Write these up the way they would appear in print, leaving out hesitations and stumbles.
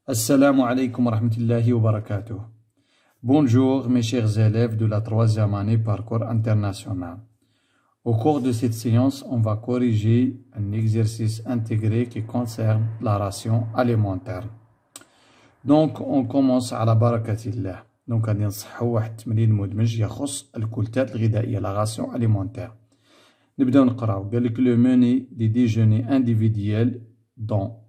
Assalamu alaikum wa rahmatullahi wa barakatuh. Bonjour mes chers élèves de la troisième année parcours international. Au cours de cette séance, on va corriger un exercice intégré qui concerne la ration alimentaire. Donc on commence على بركة الله. Donc غادي نصحوا واحد التمرين مدمج يخص الكلتات الغذائية la ration alimentaire. نبداو نقراو. قال لك le menu des déjeuners individuels dans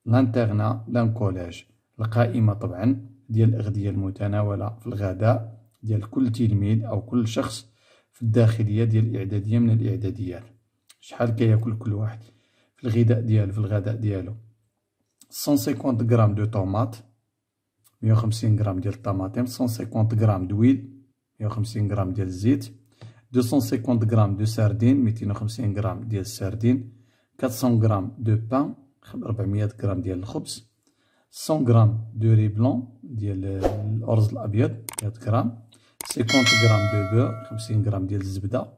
l'internat d'un collège. القائمة طبعا ديال الأغذية المتناولة في الغداء ديال كل تلميذ أو كل شخص في الداخلية ديال الإعدادية من الإعداديات. شحال كياكل كل واحد في الغذاء ديالو في الغداء ديالو؟ 150 غرام دو طوماط، 150 غرام ديال الطماطم، 150 غرام دويل، 150 غرام ديال الزيت، 250 غرام دو ساردين، 250 غرام ديال الساردين، 400 غرام دو بان، 400 غرام ديال الخبز، 100 غرام دو ري بلون ديال الأرز الأبيض 100 غرام، 50 غرام دو بور 50 غرام ديال الزبدة،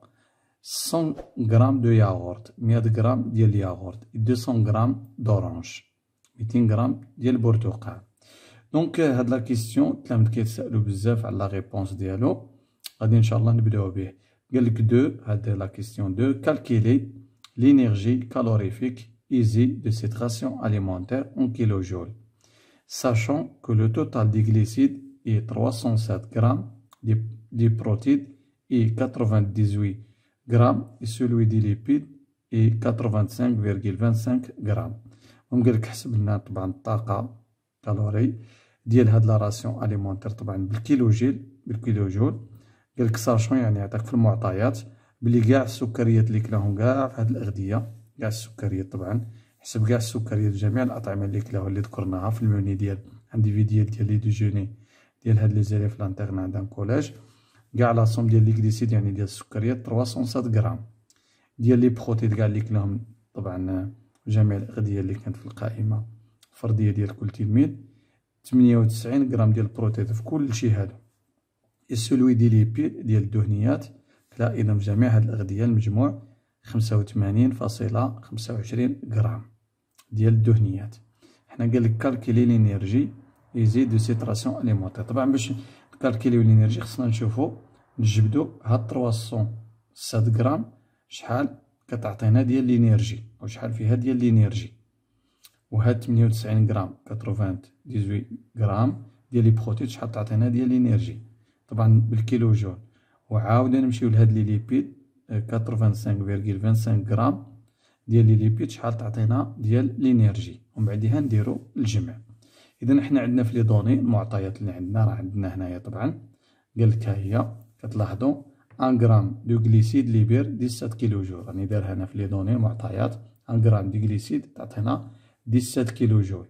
100 غرام دو ياغورت 100 غرام ديال الياغورت، 200 غرام دورانج 200 غرام ديال البرتقال. دونك هاد لا كيسيون التلاميذ كيتسائلو بزاف على لا ريبونس ديالو، غادي ان شاء الله نبداو به. قالك دو هاد لا كيسيون دو كالكيلي لينيرجي كالوريفيك isée de cette ration alimentaire en kilojoules, sachant que le total des glucides est 307 grammes, des protéines est 98 grammes et celui des lipides est 85,25 grammes. قال لك حسب لنا طبعا الطاقة كالوري ديال هاد لا راسيون اليمونتير طبعا بالكيلوجول. قال لك ساشون يعني يعطيك في المعطيات بلي كاع السكريات اللي كلاهم كاع في هاد الأغذية، كاع السكريات طبعا حسب كاع السكريات جميع الأطعمة اللي كلاوها اللي ذكرناها في الموني ديال انديفيديال ديال لي ديجوني ديال هاد لي زيليف لانترنا دان كولاج، كاع لا صوم ديال لي غليسيد يعني ديال السكريات 307 غرام، ديال لي بروتيد كاع اللي كلاهم طبعا جميع الأغذية اللي كانت في القائمة الفردية ديال كل تلميذ 98 غرام ديال البروتيد في كل شي هادو. السلوي ديال ليبيد ديال الدهنيات كلا اذا في جميع هاد الأغذية المجموع 85.25 غرام ديال الدهنيات. حنا قال لك كالكيلي لينيرجي ايزي دو سيت راسيون اليمونتير. طبعا باش نكالكيليو لينيرجي خصنا نشوفو نجبدو هاد 307 غرام شحال كتعطينا ديال لينيرجي او شحال فيها ديال لينيرجي، وهاد 98 غرام 98 غرام ديال لي بروتين شحال تعطينا ديال لينيرجي طبعا بالكيلو جول، وعاودا نمشيو لهاد لي ليبيد 85.25 غرام ديال لي ليبيد شحال تعطينا ديال لينيرجي، ومن بعدها نديرو الجمع. اذا حنا عندنا في لي دوني المعطيات اللي عندنا راه عندنا هنايا طبعا قال لك ها هي كتلاحظوا 1 غرام دو غليسيد ليبير 17 كيلو جول، راني داير هنا في لي دوني المعطيات 1 غرام دو غليسيد تعطينا 17 كيلو جول.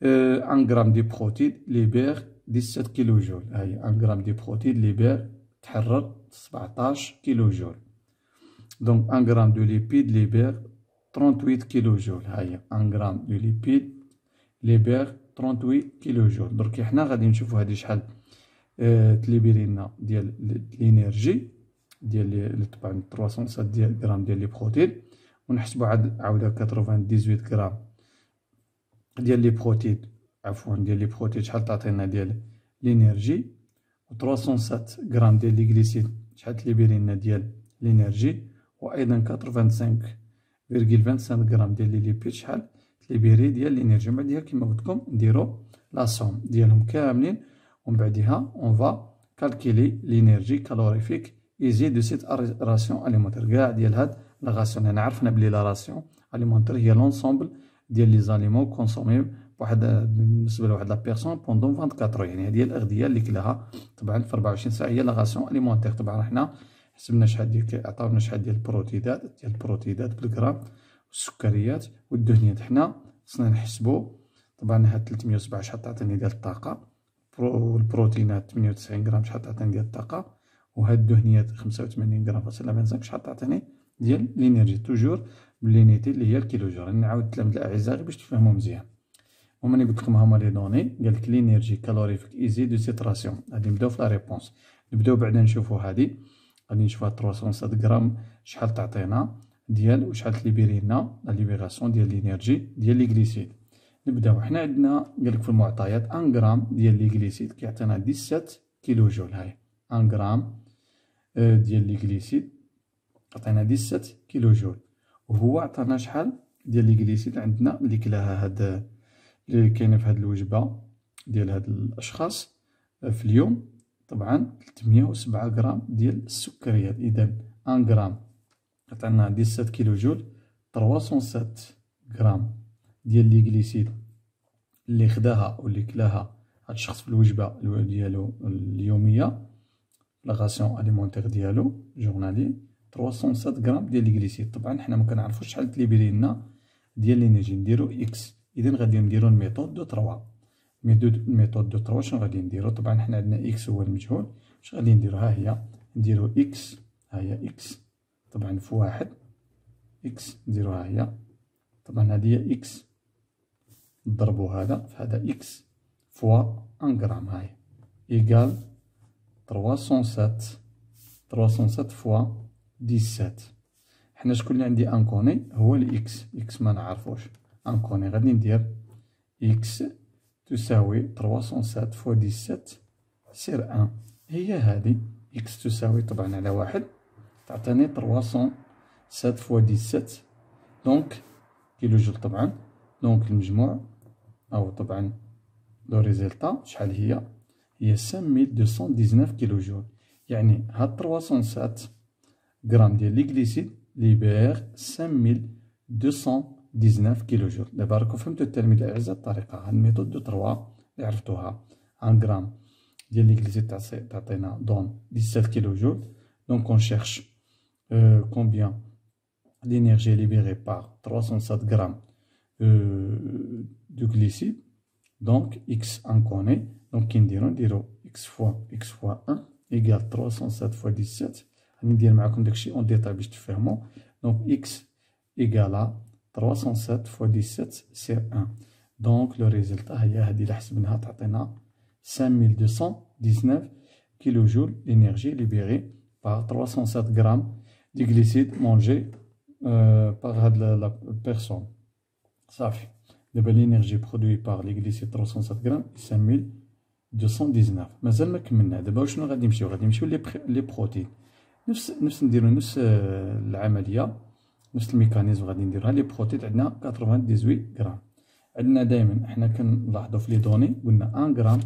1 غرام دي بروتيد ليبير 17 كيلو جول، هاهي 1 غرام دي بروتيد ليبير تحرر 17 كيلو جول. دونك 1 غرام دو ليبيد ليبير 38 كيلو جول، هاهي 1 غرام دو ليبيد ليبير 38 كيلو جول. درك حنا غادي نشوفو هادي شحال تليبيري لنا ديال لينيرجي ديال طبعا 307 غرام ديال لي بروتين، ونحسبو عاودا 98 غرام ديال لي بروتين عفوا ديال لي بروتين شحال تعطينا ديال لينيرجي، و 307 غرام ديال لي غليسيد شحال تليبيري لنا ديال لينيرجي، وايضا 85.25 غرام ديال لي ليبيد شحال تليبيري ديال لينيرجي. من بعدها كيما قلت لكم نديرو لا سوم ديالهم كاملين، ومن بعدها اون فا كالكيلي لينيرجي كالوريفيك ايزي دو سيت راسيون اليمونتير. كاع ديال هاد لا راسيون انا عرفنا بلي لا راسيون اليمونتير هي لونسومبل ديال لي زاليمون كونسومي بواحد بالنسبه لواحد لا بيرسون بوندون 24، يعني هذه الأغذية اللي كلاها طبعا في 24 ساعه هي لا راسيون اليمونتير. طبعا حنا حسبنا شحال ديال عطاونا شحال ديال البروتيدات بالغرام والسكريات والدهنيات. حنا خصنا نحسبو طبعا هاد 307 شحال تعطيني ديال الطاقه، والبروتينات 98 غرام شحال تعطيني ديال الطاقه، وهاد الدهنيات 85 غرام فاصلة 25 شحال تعطيني ديال لينيرجي. توجور باللينيتي اللي هي الكيلو جول. راني نعاود التلاميذ الاعزاء باش تفهموا مزيان. ومني قلت لكم هما لي دوني قال لك لينيرجي كالوريفيك ايزي دو سيت راسيون. غادي نبداو في لا ريبونس، نبداو بعدا نشوفوا هادي غادي نشوفها 307 غرام شحال تعطينا ديال وشحال تليبيري لنا لا ليبيراسيون ديال لينيرجي ديال لي غليسيد. نبداو. حنا عندنا قالك في المعطيات 1 غرام ديال لي غليسيد كيعطينا 17 كيلو جول. هاي 1 غرام ديال لي غليسيد عطينا 17 كيلو جول. وهو عطانا شحال ديال لي غليسيد عندنا اللي كلاها هاد اللي كاينه في هاد الوجبه ديال هاد الاشخاص في اليوم. طبعا 307 غرام ديال السكريات. اذا 1 غرام عطانا 17 كيلو جول. 307 غرام ديال لي غليسيد اللي خداها واللي كلاها هاد الشخص في الوجبه ديالو اليوميه، لا غاسيون اليمونتير ديالو جورنالي. 307 غرام ديال لي غليسيد. طبعا حنا ما كنعرفوش شحال تليبري لنا ديال لينيرجي، نديرو اكس. اذا غادي نديرو الميثود دو 3. الميثود دو 3 شنو غادي نديرو؟ طبعا حنا عندنا اكس هو المجهول. واش غادي نديرو؟ ها هي نديرو اكس، ها هي اكس طبعا في واحد، اكس نديرو ها هي طبعا هادي هي اكس، نضربو هذا في هذا اكس فوا 1 غرام. هاي ايكال 307 فوا 17. حنا شكون اللي عندي انكوني؟ هو الاكس. اكس ما نعرفوش، انكوني غادي ندير اكس تساوي 307 فوا 17 سير 1. هي هذه اكس تساوي طبعا على واحد تعطيني 307 فوا 17 دونك كيلو جول. طبعا دونك المجموع او طبعا لو ريزلتا شحال هي؟ هي 5219 كيلو جول. يعني هاد 307 غرام ديال لي غليسيد ليبير 5219 كيلو جول. دابا راكم فهمتوا التلاميذ الاعزاء الطريقه. هاد الميثود دو 3 اللي عرفتوها 1 غرام ديال لي غليسيد تعطينا دون 17 كيلو جول. دونك اون شيرش كومبيان l'énergie libérée par 307 grammes de glucides. Donc x on connaît, donc qui نديرو x fois 1 égale 307 fois 17. غادي ندير معكم داكشي اون ديتاي باش تفهموا. donc x égale 307 fois 17 sur 1. donc le résultat هي هذه اللي حسبناها تعطينا 5219 كيلو جول l'énergie libérée par 307 grammes de glucides mangés par la personne. صافي. دابا l'énergie produite par les glucides 307 غرام 5219. مازال ما كملنا. دابا وشنو غادي نمشيو؟ غادي نمشيو لي بروتين. نفس نديرو نفس العمليه، نفس الميكانيزم غادي نديروها. لي بروتين عندنا 98 غرام. عندنا دائما حنا كنلاحظوا في لي دوني قلنا 1 غرام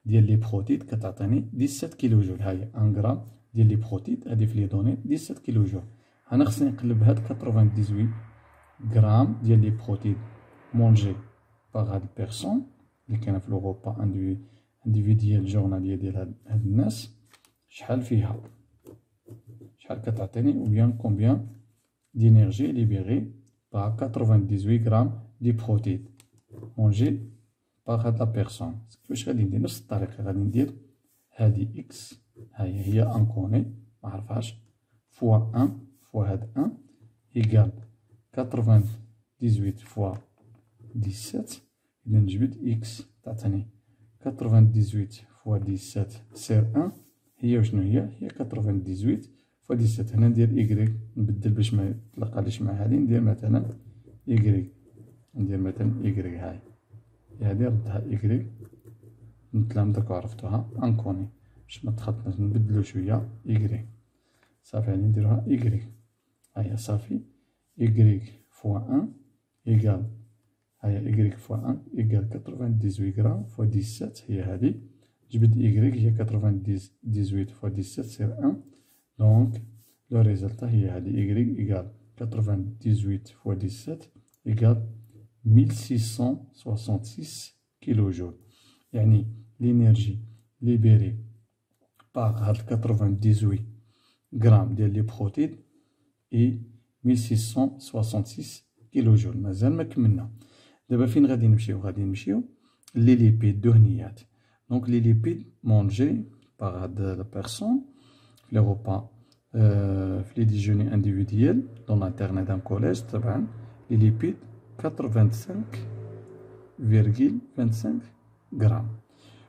ديال لي بروتين كتعطيني 17 كيلو جول. ها هي 1 غرام ديال لي بروتين هذه في لي دوني 17 كيلو جول. انا خصني نقلب هاد 98 غرام ديال لي بروتين مونجي باغ هاد البيرسون اللي كاينه في لو غوبا انديفيديال جورناليه ديال هاد الناس، شحال فيها، شحال كتعطيني ou bien combien d'énergie libérée par 98 غرام دي بروتين مونجي باغ هاد لا بيرسون. كيفاش غادي ندير؟ نفس الطريقه غادي ندير هادي اكس، هي انكوني ما عرفهاش، فوا 1 فوا هاد 1 إيكال 98 فوا 17. إذا نجبد إكس تعطيني 98 فوا 17 سير 1 هي وشنو هي؟ هي 98 فوا 17. هنا ندير إيكغيك، نبدل باش ما يتلقاليش مع هادي، ندير مثلا إيكغيك، ندير مثلا إيكغيك. هاي هادي ردها إيكغيك نتلام داك عرفتوها انكوني باش ما تخطناش، نبدلو شوية إيكغيك. صافي هادي نديروها إيكغيك. هيا صافي إيكغيك فوا 1 إيكال، هيا إيكغيك فوا 1 إيكال 98 غرام فوا 17 هي هادي. جبد إيكغيك هي 98 فوا 17 سير 1. دونك لو ريزلتا هي هادي إيكغيك إيكال 98 فوا 17 إيكال 1666 كيلو جول. يعني l'énergie libérée par هاد 98 غرام ديال لي بروتين اي 1666 كيلو جول. مازال ما كملنا. دابا فين غادي نمشيو؟ غادي نمشيو لي ليبيد دهنيات. دونك لي ليبيد مونجي باغ هاد لا بيرسون في لي غوبا في لي ديجوني انديفيديال دون لانترني دان كوليج. طبعا لي ليبيد 85,25 غرام.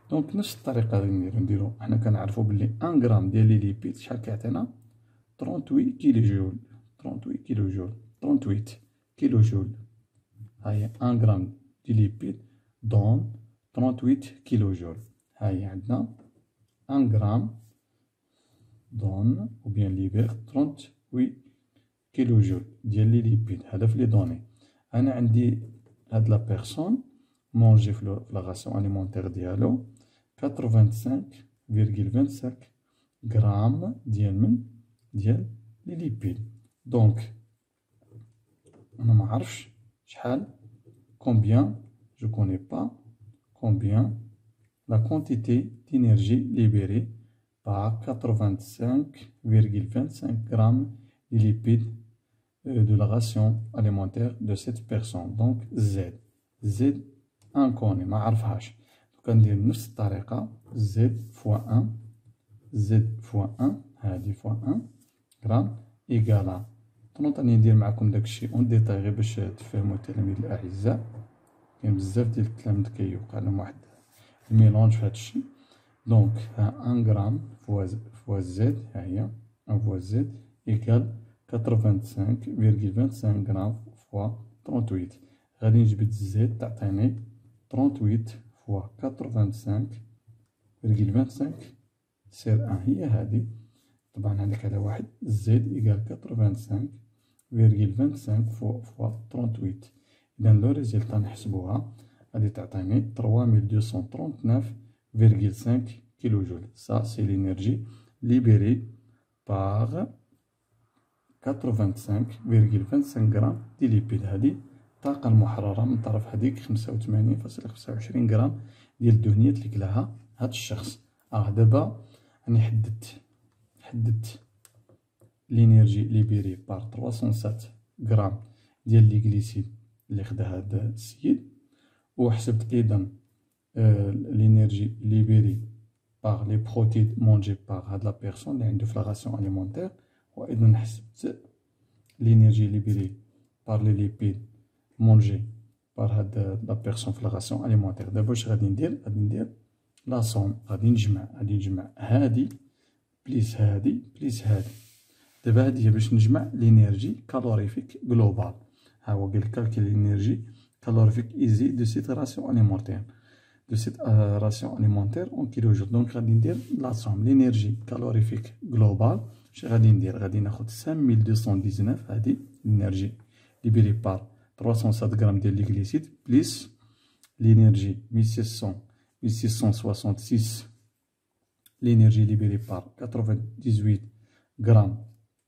دونك نفس الطريقه غادي نديرو. حنا كنعرفو بلي 1 غرام ديال لي ليبيد شحال كيعطينا 38 كيلو جول. 38 كيلو جول 38 كيلو جول. هاهي 1 غرام دي ليبيد دون 38 كيلو جول. هاهي عندنا 1 غرام دون أو بيان ليبير 38 كيلو جول ديال لي ليبيد. هذا في لي دوني. أنا عندي هاد لا بيرسون مونجي في لا راسيون أليمونتيغ ديالو 85,25 غرام ديال لي ليبيد. دونك أنا معرفش شحال combien je connais pas combien la quantité d'énergie libérée par 85,25 grammes de lipides de la ration alimentaire de cette personne. Donc Z inconnu ما عرفهاش. كندير بنفس الطريقة Z fois 1 هادي fois 1 غرام إيكالا. راني ندير معكم داكشي اون ديتاي غير باش تفهمو التلاميذ الأعزاء. كاين بزاف ديال التلاميذ كيوقع لهم واحد الميلونج في هادشي. دونك ها 1 غرام فوا زد هاهي 1 فوا زد إيكال 85,25 غرام فوا 38. غادي نجبد زد تعطيني 38 فوا 85,25 سير 1 هي هادي. طبعا عندك على واحد زد إيكال 85,25 فوا 38. إذا لو ريزلتا نحسبوها غادي تعطيني 3239,5 كيلو جول. سا سي لينيرجي ليبيري باغ 85,25 غرام دي ليبيد. هادي الطاقة المحررة من طرف هاديك 85,25 غرام ديال الدهنيات اللي كلاها هاد الشخص. دابا راني حددت لينيرجي ليبيري بار 307 غرام ديال لي غليسيد اللي خدا هاد السيد، وحسبت ايضا لينيرجي ليبيري باغ لي بروتيد مونجي باغ هاد لا بيرسون اللي عنده في لا راسيون اليمونتير، وايضا حسبت لينيرجي ليبيري باغ لي ليبيد مونجي باغ هاد لا بيرسون في لا راسيون اليمونتير. دابا واش غادي ندير لا سوم، غادي نجمع هادي بليس هادي بليس هادي. دابا هادي هي باش نجمع لينيرجي كالوريفيك جلوبال. ها هو قال كالكيل لينيرجي كالوريفيك ايزي دو سيت راسيون اليمونتير اون كيلو جول. دونك غادي ندير لا سوم لينيرجي كالوريفيك جلوبال. اش غادي ندير؟ غادي ناخد 5219 هادي لينيرجي ليبيري بار 307 غرام ديال لي غليسيد بليس لينيرجي 1666 l'énergie libérée par 98 grammes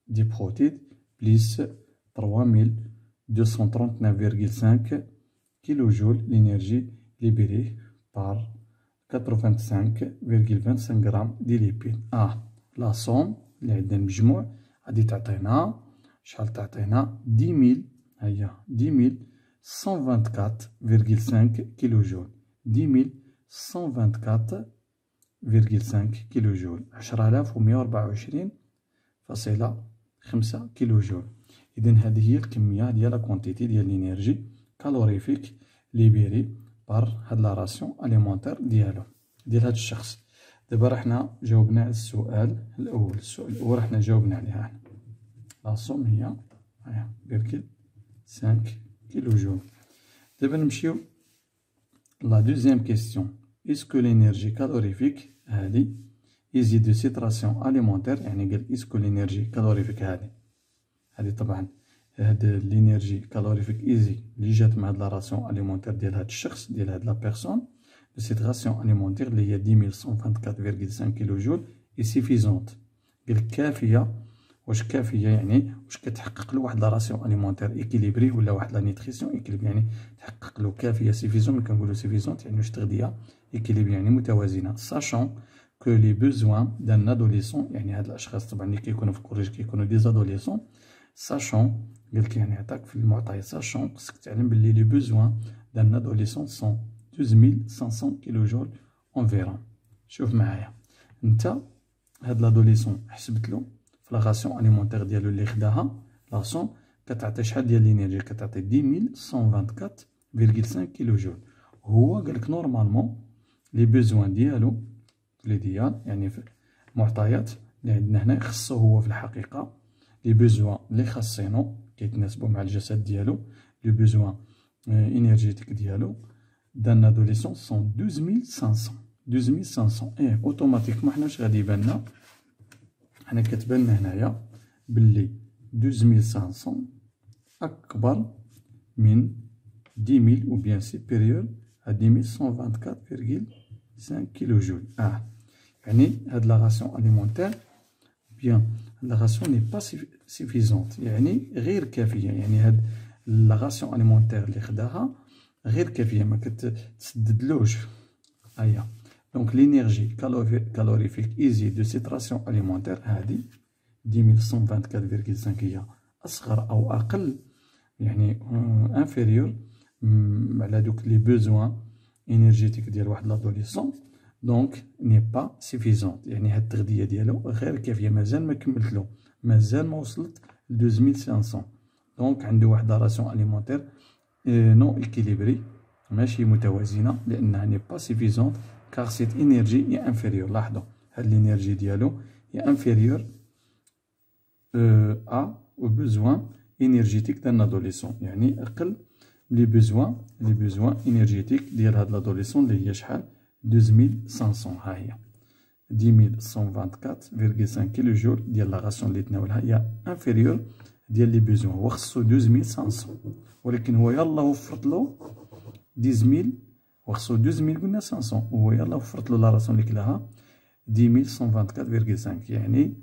de protéines plus 3239,5 kJ l'énergie libérée par 85,25 grammes de lipides. la somme اللي عندنا المجموع غادي تعطينا شحال؟ تعطينا 10,124,5 كيلو جول. 10,124,5 كيلو جول، 10,124,5 كيلو جول. إذا هذه هي الكمية ديال لا كونتيتي ديال لينيرجي كالوريفيك ليبيري بار هاد لا راسيون اليمونتير ديالو ديال هاد الشخص. دابا رحنا جاوبنا على السؤال الأول. السؤال الأول رحنا جاوبنا عليه. لا سوم هي 1,5 كيلو جول. دابا نمشيو لا دوزيام كيستيون. إسكو لينيرجي كالوريفيك هادي إيزي دو سيت راسيون أليمونتير، يعني قال إسكو لينيرجي كالوريفيك هادي طبعا هاد لينيرجي كالوريفيك إيزي لي جات مع هاد لا راسيون أليمونتير ديال هاد الشخص ديال هاد لا بيرسون دو سيت راسيون أليمونتير اللي هي 10,124,5 كيلو جول إي سيفيزونت. قال كافية. واش كافية يعني واش كتحقق له واحد لا راسيون أليمونتير إكيليبري ولا واحد لا نيتريسيون إكيليبري، يعني تحقق له كافية. سيفيزون ملي كنقولو سيفيزونت يعني واش تغذية إكيليبري يعني متوازنة. ساشون كو لي بوزوان دان أدوليسون، يعني هاد الأشخاص طبعا اللي كيكونو في الكوليج كيكونو دي زادوليسون. ساشون قالك يعني عطاك في المعطيات ساشون خصك تعلم بلي لي بوزوان دان أدوليسون سون 12500 كيلو جول أونفيرون. شوف معايا انت هاد لادوليسون حسبتلو في لا راسيون أليمونتير ديالو اللي خداها لا سوم كتعطي شحال ديال لينيرجي؟ كتعطي 10,124,5 كيلو جول. هو قالك نورمالمون لي بوزوان ديالو يعني في المعطيات اللي عندنا هنا خصو هو في الحقيقة لي بوزوان اللي خاصينو كيتناسبو مع الجسد ديالو. لي بوزوان énergétique ديالو d'un adolescent sont 12500. 12500 automatiquement حنا واش غادي يبان لنا؟ حنا كتبان لنا هنايا بلي 12500 أكبر من 10000 ou bien supérieur à 10124,5 كيلو جول. يعني هاد لا راسيون أليمونتير بيان لا راسيون ني با سيفيزونت، يعني غير كافية. يعني هاد لا راسيون أليمونتير اللي خداها غير كافية، ما كتسددلوش. هيا دونك لينيرجي كالوريفيك ايزي دو سيت راسيون أليمونتير هادي 10124,5 هي أصغر أو أقل، يعني انفيريور على دوك لي بوزوان انرجيتيك ديال واحد لادوليسون. دونك ني با سيفيزونت، يعني هاد التغذية ديالو غير كافية، مازال ما كملتلو، مازال ما وصلت ل 2500. دونك عندو واحد راسيون أليمونتير نو إكيليبري، ماشي متوازنة، لأنها ني با سيفيزونت كار سيت إنرجي هي انفيريور. لاحظو هاد الإنرجي ديالو هي انفيريور أو بوزوان انرجيتيك دان لادوليسون، يعني أقل لي بوزوان انرجيتيك ديال هاد لادوليسون اللي هي شحال 2500. ها هي 10124,5 كيلو جول ديال لا راسيون اللي تناولها هي انفيريور ديال لي بوزوان. هو خصو 2500 ولكن هو يلاه وفرتلو 10000، وخصو 12000 قلنا 500، وهو يلاه وفرتلو لا راسيون اللي كلاها 10124,5. يعني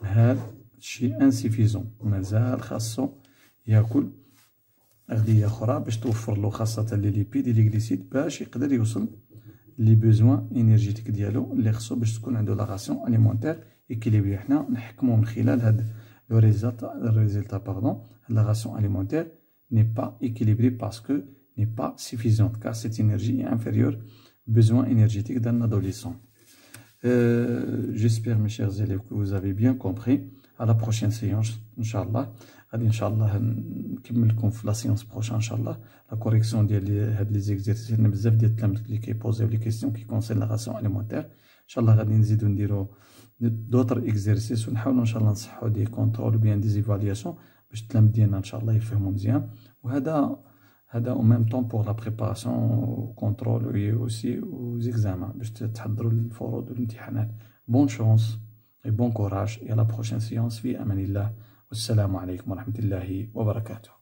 هاد الشي انسيفيزون، مازال خاصو ياكل أغذية أخرى باش توفرلو خاصة لي ليبيد لي غليسيد باش يقدر يوصل لي بوزوان انرجيتيك ديالو اللي خصو باش تكون عندو لا راسيون أليمونتير إكيليبري. حنا نحكمو من خلال هاد لو ريزلتا باردون لا راسيون أليمونتير ني با إكيليبري باسكو ني با سيفيزونت كار سيت إنرجي انفيريور besoin énergétique d'un adolescent. J'espère mes chers élèves que vous avez bien compris. À la prochaine séance, Inch'Allah. غادي ان شاء الله نكمل لكم في لا سيونس بروشان ان شاء الله لا كوريكسيون ديال هاد لي زيكزيرسيس. لان بزاف ديال التلاميذ اللي كيبوزيو لي كيسيون كي كونسير لا راسيون اليمونتير. ان شاء الله غادي نزيدو نديرو دوطر اكزيرسيس ونحاولو ان شاء الله نصحو دي كونترول بيان دي زيفالياسيون باش التلاميذ ديالنا ان شاء الله يفهموا مزيان. وهذا او ميم طون بور لا بريباراسيون كونترول و اوسي و زيكزامان باش تحضروا للفروض والامتحانات. بون شونس et bon courage et à la prochaine séance في أمان الله والسلام عليكم ورحمة الله وبركاته.